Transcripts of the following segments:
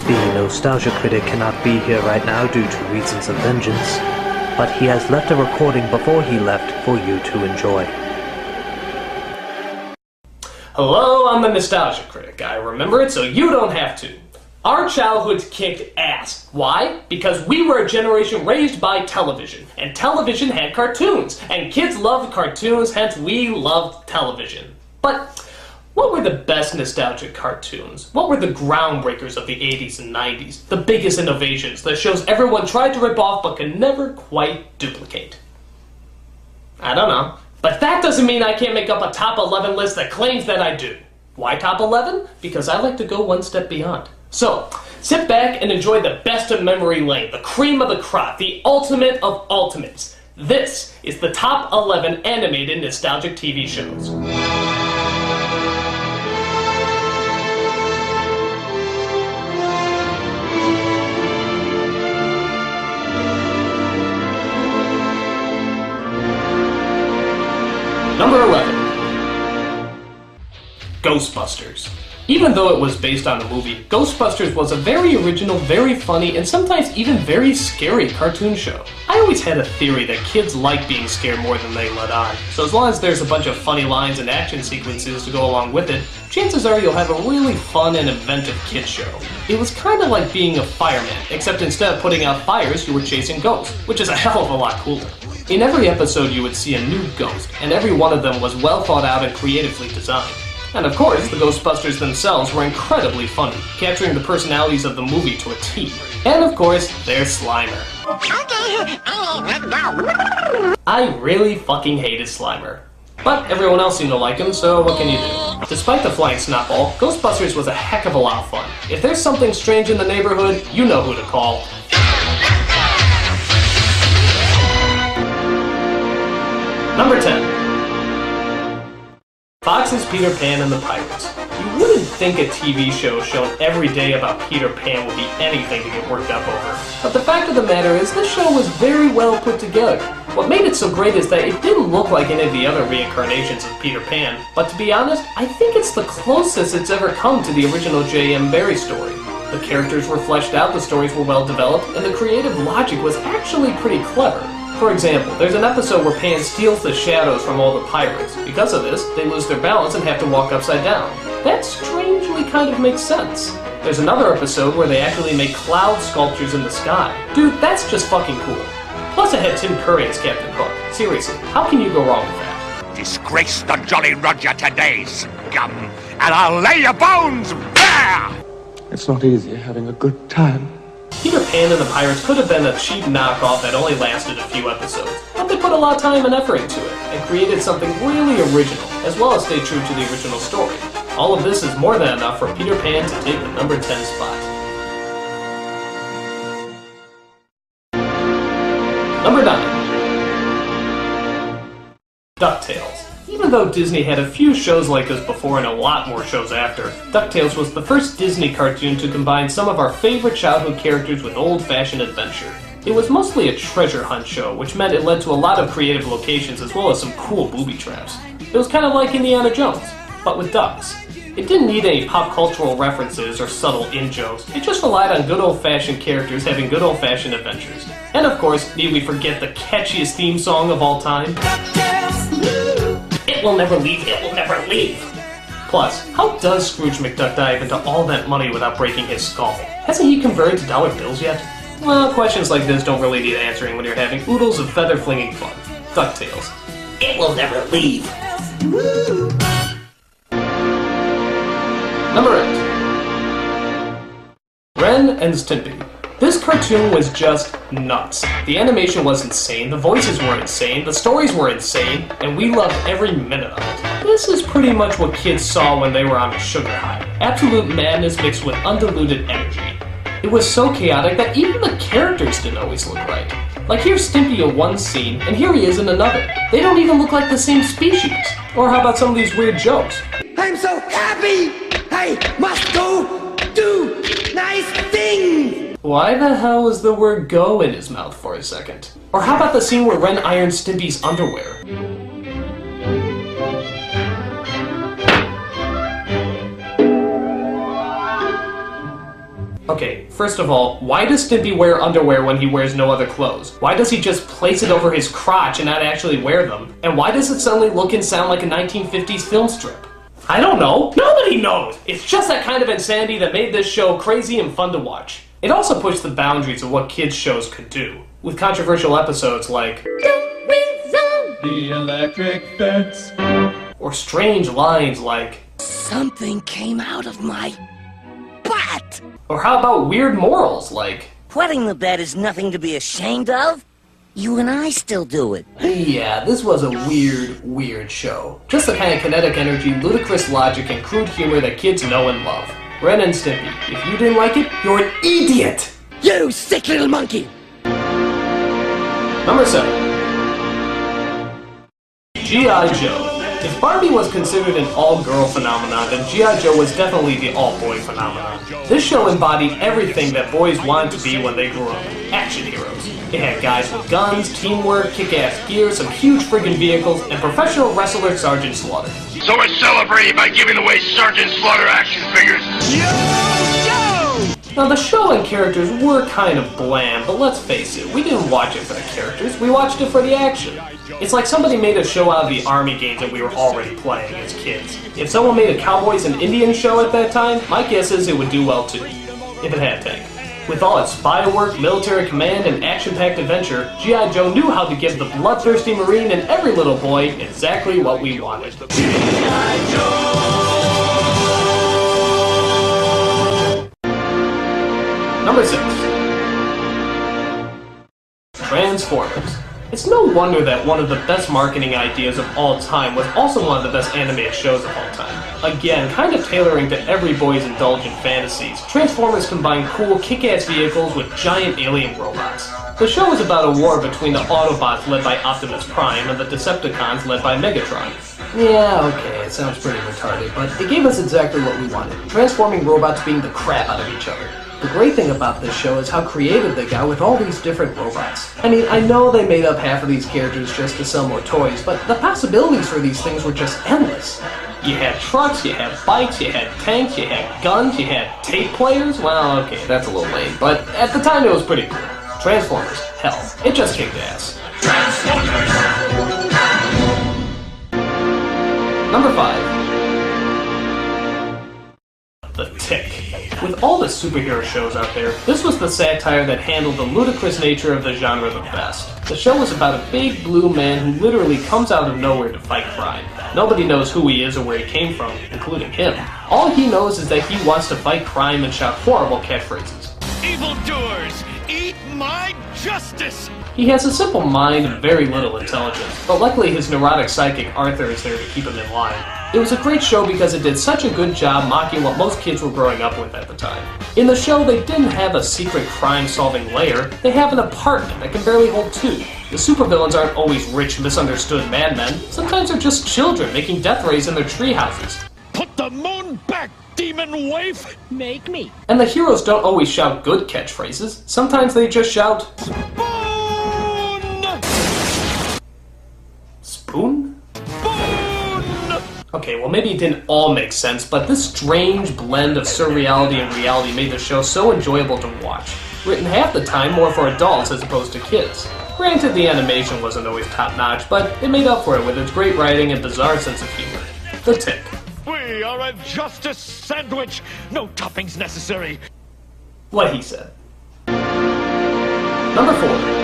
The Nostalgia Critic cannot be here right now due to reasons of vengeance, but he has left a recording before he left for you to enjoy. Hello, I'm the Nostalgia Critic. I remember it so you don't have to. Our childhoods kicked ass. Why? Because we were a generation raised by television, and television had cartoons, and kids loved cartoons, hence we loved television. But what were the best nostalgic cartoons? What were the groundbreakers of the 80s and 90s? The biggest innovations that shows everyone tried to rip off but could never quite duplicate? I don't know. But that doesn't mean I can't make up a top 11 list that claims that I do. Why top 11? Because I like to go one step beyond. So, sit back and enjoy the best of memory lane, the cream of the crop, the ultimate of ultimates. This is the top 11 animated nostalgic TV shows. Number 11. Ghostbusters. Even though it was based on a movie, Ghostbusters was a very original, very funny, and sometimes even very scary cartoon show. I always had a theory that kids like being scared more than they let on, so as long as there's a bunch of funny lines and action sequences to go along with it, chances are you'll have a really fun and inventive kid show. It was kind of like being a fireman, except instead of putting out fires, you were chasing ghosts, which is a hell of a lot cooler. In every episode you would see a new ghost, and every one of them was well thought out and creatively designed. And of course, the Ghostbusters themselves were incredibly funny, capturing the personalities of the movie to a T. And of course, there's Slimer. I really fucking hated Slimer. But everyone else seemed to like him, so what can you do? Despite the flying snotball, Ghostbusters was a heck of a lot of fun. If there's something strange in the neighborhood, you know who to call. Number 10. Fox's Peter Pan and the Pirates. You wouldn't think a TV show shown every day about Peter Pan would be anything to get worked up over. But the fact of the matter is, this show was very well put together. What made it so great is that it didn't look like any of the other reincarnations of Peter Pan, but to be honest, I think it's the closest it's ever come to the original J.M. Barrie story. The characters were fleshed out, the stories were well developed, and the creative logic was actually pretty clever. For example, there's an episode where Pan steals the shadows from all the pirates. Because of this, they lose their balance and have to walk upside down. That strangely kind of makes sense. There's another episode where they actually make cloud sculptures in the sky. Dude, that's just fucking cool. Plus it had Tim Curry as Captain Hook. Seriously, how can you go wrong with that? Disgrace the Jolly Roger today, scum, and I'll lay your bones bare! It's not easy having a good time. Peter Pan and the Pirates could have been a cheap knockoff that only lasted a few episodes, but they put a lot of time and effort into it, and created something really original, as well as stay true to the original story. All of this is more than enough for Peter Pan to take the number 10 spot. Number 9. DuckTales. Even though Disney had a few shows like this before and a lot more shows after, DuckTales was the first Disney cartoon to combine some of our favorite childhood characters with old-fashioned adventure. It was mostly a treasure hunt show, which meant it led to a lot of creative locations as well as some cool booby traps. It was kind of like Indiana Jones, but with ducks. It didn't need any pop cultural references or subtle in-jokes, it just relied on good old-fashioned characters having good old-fashioned adventures. And of course, need we forget the catchiest theme song of all time? It will never leave, it will never leave. Plus, how does Scrooge McDuck dive into all that money without breaking his skull? Hasn't he converted to dollar bills yet? Well, questions like this don't really need answering when you're having oodles of feather-flinging fun. DuckTales. It will never leave. Number 8. Ren and Stimpy. This cartoon was just nuts. The animation was insane, the voices were insane, the stories were insane, and we loved every minute of it. This is pretty much what kids saw when they were on a sugar high. Absolute madness mixed with undiluted energy. It was so chaotic that even the characters didn't always look right. Like here's Stimpy in one scene, and here he is in another. They don't even look like the same species. Or how about some of these weird jokes? I'm so happy! I must go do nice things! Why the hell was the word go in his mouth for a second? Or how about the scene where Ren irons Stimpy's underwear? Okay, first of all, why does Stimpy wear underwear when he wears no other clothes? Why does he just place it over his crotch and not actually wear them? And why does it suddenly look and sound like a 1950s film strip? I don't know. Nobody knows! It's just that kind of insanity that made this show crazy and fun to watch. It also pushed the boundaries of what kids' shows could do, with controversial episodes like The electric fence, or strange lines like Something came out of my butt! or how about weird morals like Wetting the bed is nothing to be ashamed of. You and I still do it. yeah, this was a weird show. Just the kind of kinetic energy, ludicrous logic, and crude humor that kids know and love. Ren and Stimpy, if you didn't like it, you're an idiot! You sick little monkey! Number 7. G.I. Joe. If Barbie was considered an all-girl phenomenon, then G.I. Joe was definitely the all-boy phenomenon. This show embodied everything that boys wanted to be when they grew up. Action heroes. It had guys with guns, teamwork, kick-ass gear, some huge friggin' vehicles, and professional wrestler Sergeant Slaughter. So we're celebrating by giving away Sergeant Slaughter action figures. Now the show and characters were kind of bland, but let's face it, we didn't watch it for the characters, we watched it for the action. It's like somebody made a show out of the Army games that we were already playing as kids. If someone made a Cowboys and Indians show at that time, my guess is it would do well too, if it had tank. With all its spy work, military command, and action-packed adventure, G.I. Joe knew how to give the bloodthirsty Marine and every little boy exactly what we wanted. G.I. Joe! Number 6. Transformers. It's no wonder that one of the best marketing ideas of all time was also one of the best animated shows of all time. Again, kind of tailoring to every boy's indulgent fantasies, Transformers combined cool, kick-ass vehicles with giant alien robots. The show is about a war between the Autobots led by Optimus Prime and the Decepticons led by Megatron. Yeah, okay, it sounds pretty retarded, but it gave us exactly what we wanted, transforming robots beating the crap out of each other. The great thing about this show is how creative they got with all these different robots. I mean, I know they made up half of these characters just to sell more toys, but the possibilities for these things were just endless. You had trucks, you had bikes, you had tanks, you had guns, you had tape players. Well, okay, that's a little lame, but at the time it was pretty cool. Transformers, hell, it just kicked ass. Number 5. The Tick. With all the superhero shows out there, this was the satire that handled the ludicrous nature of the genre the best. The show was about a big blue man who literally comes out of nowhere to fight crime. Nobody knows who he is or where he came from, including him. All he knows is that he wants to fight crime and shout horrible catchphrases. Evildoers, eat my justice! He has a simple mind and very little intelligence, but luckily his neurotic psychic Arthur is there to keep him in line. It was a great show because it did such a good job mocking what most kids were growing up with at the time. In the show, they didn't have a secret crime-solving lair, they have an apartment that can barely hold 2. The supervillains aren't always rich, misunderstood madmen, sometimes they're just children making death rays in their tree houses. Put the moon back, demon waif! Make me. And the heroes don't always shout good catchphrases, sometimes they just shout Spoon? Okay, well maybe it didn't all make sense, but this strange blend of surreality and reality made the show so enjoyable to watch. Written half the time more for adults as opposed to kids. Granted, the animation wasn't always top-notch, but it made up for it with its great writing and bizarre sense of humor. The Tick. We are a justice sandwich! No toppings necessary! What he said. Number 4.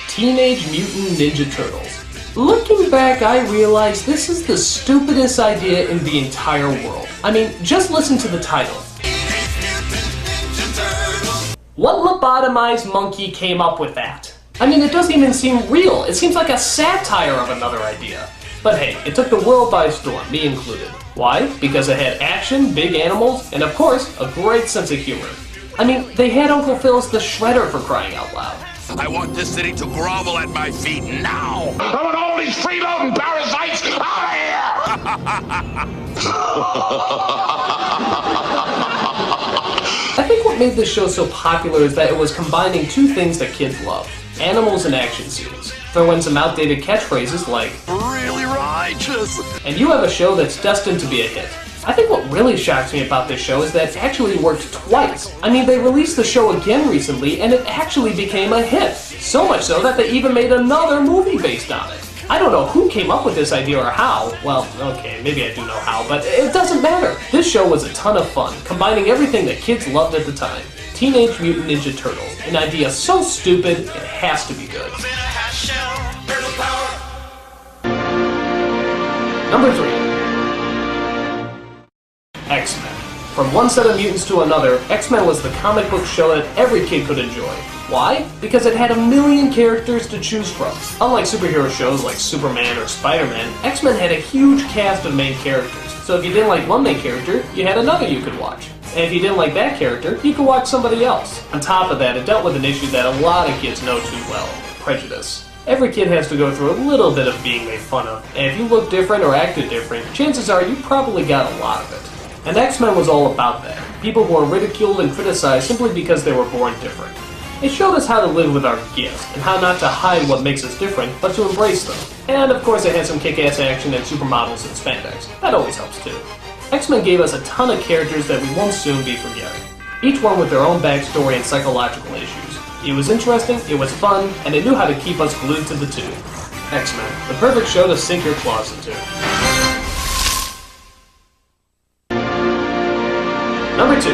Teenage Mutant Ninja Turtles. Looking back, I realize this is the stupidest idea in the entire world. I mean, just listen to the title. What lobotomized monkey came up with that? I mean, it doesn't even seem real. It seems like a satire of another idea. But hey, it took the world by storm, me included. Why? Because it had action, big animals, and of course, a great sense of humor. I mean, they had Uncle Phil's The Shredder for crying out loud. I want this city to grovel at my feet now! I want all these freeloading parasites out of here! I think what made this show so popular is that it was combining 2 things that kids love. Animals and action scenes. Throw in some outdated catchphrases like, Really righteous! and you have a show that's destined to be a hit. I think what really shocks me about this show is that it actually worked twice. I mean, they released the show again recently, and it actually became a hit. So much so that they even made another movie based on it. I don't know who came up with this idea or how. Well, okay, maybe I do know how, but it doesn't matter. This show was a ton of fun, combining everything that kids loved at the time. Teenage Mutant Ninja Turtles, an idea so stupid, it has to be good. Number 3. X-Men. From one set of mutants to another, X-Men was the comic book show that every kid could enjoy. Why? Because it had a million characters to choose from. Unlike superhero shows like Superman or Spider-Man, X-Men had a huge cast of main characters. So if you didn't like one main character, you had another you could watch. And if you didn't like that character, you could watch somebody else. On top of that, it dealt with an issue that a lot of kids know too well: prejudice. Every kid has to go through a little bit of being made fun of, and if you look different or acted different, chances are you probably got a lot of it. And X-Men was all about that. People who are ridiculed and criticized simply because they were born different. It showed us how to live with our gifts, and how not to hide what makes us different, but to embrace them. And of course it had some kick-ass action and supermodels and spandex. That always helps too. X-Men gave us a ton of characters that we won't soon be forgetting. Each one with their own backstory and psychological issues. It was interesting, it was fun, and it knew how to keep us glued to the tube. X-Men, the perfect show to sink your claws into. Number 2.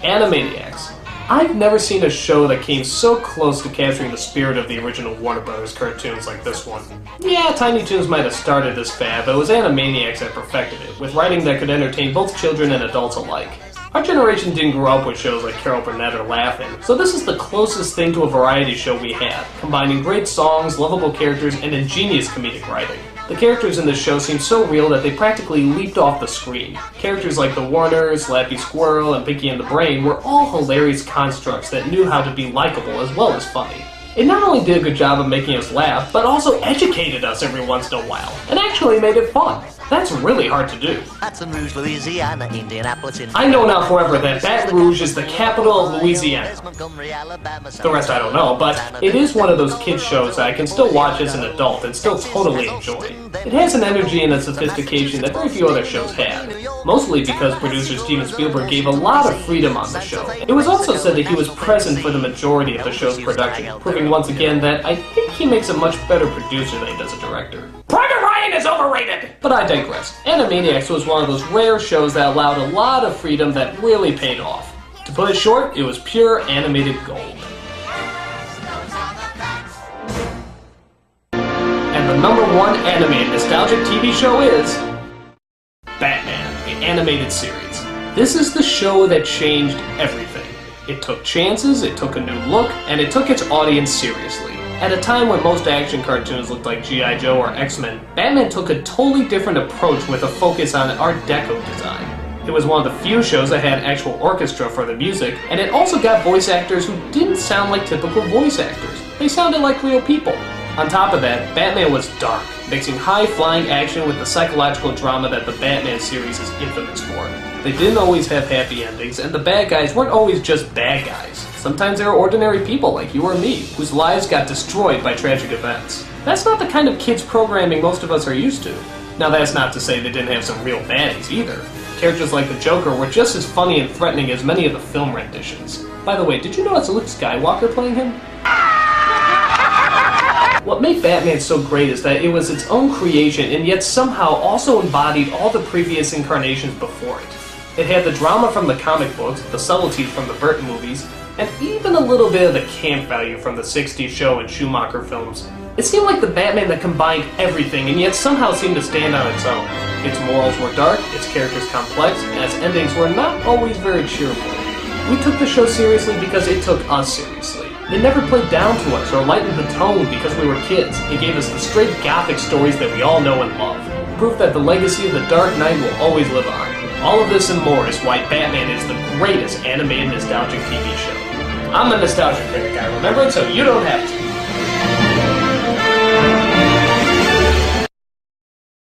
Animaniacs. I've never seen a show that came so close to capturing the spirit of the original Warner Brothers cartoons like this one. Yeah, Tiny Toons might have started this fad, but it was Animaniacs that perfected it, with writing that could entertain both children and adults alike. Our generation didn't grow up with shows like Carol Burnett or Laugh-In, so this is the closest thing to a variety show we had, combining great songs, lovable characters, and ingenious comedic writing. The characters in this show seemed so real that they practically leaped off the screen. Characters like the Warners, Slappy Squirrel, and Pinky and the Brain were all hilarious constructs that knew how to be likable as well as funny. It not only did a good job of making us laugh, but also educated us every once in a while, and actually made it fun. That's really hard to do. Baton Rouge, Louisiana, Indianapolis, I know now forever that Baton Rouge is the capital of Louisiana. The rest I don't know, but it is one of those kids shows that I can still watch as an adult and still totally enjoy. It has an energy and a sophistication that very few other shows had, mostly because producer Steven Spielberg gave a lot of freedom on the show. It was also said that he was present for the majority of the show's production, proving once again that I think he makes a much better producer than he does a director. Private Ryan is overrated! But I digress. Animaniacs was one of those rare shows that allowed a lot of freedom that really paid off. To put it short, it was pure animated gold. And the #1 animated nostalgic TV show is Batman, the animated series. This is the show that changed everything. It took chances, it took a new look, and it took its audience seriously. At a time when most action cartoons looked like G.I. Joe or X-Men, Batman took a totally different approach with a focus on Art Deco design. It was one of the few shows that had actual orchestra for the music, and it also got voice actors who didn't sound like typical voice actors. They sounded like real people. On top of that, Batman was dark, mixing high-flying action with the psychological drama that the Batman series is infamous for. They didn't always have happy endings, and the bad guys weren't always just bad guys. Sometimes they were ordinary people like you or me, whose lives got destroyed by tragic events. That's not the kind of kids programming most of us are used to. Now that's not to say they didn't have some real baddies either. Characters like the Joker were just as funny and threatening as many of the film renditions. By the way, did you know it's Luke Skywalker playing him? What made Batman so great is that it was its own creation and yet somehow also embodied all the previous incarnations before it. It had the drama from the comic books, the subtleties from the Burton movies, and even a little bit of the camp value from the 60s show and Schumacher films. It seemed like the Batman that combined everything and yet somehow seemed to stand on its own. Its morals were dark, its characters complex, and its endings were not always very cheerful. We took the show seriously because it took us seriously. It never played down to us or lightened the tone because we were kids. It gave us the straight gothic stories that we all know and love. Proof that the legacy of the Dark Knight will always live on. All of this and more is why Batman is the greatest animated nostalgic TV show. I'm the Nostalgia Critic, I remember it so you don't have to.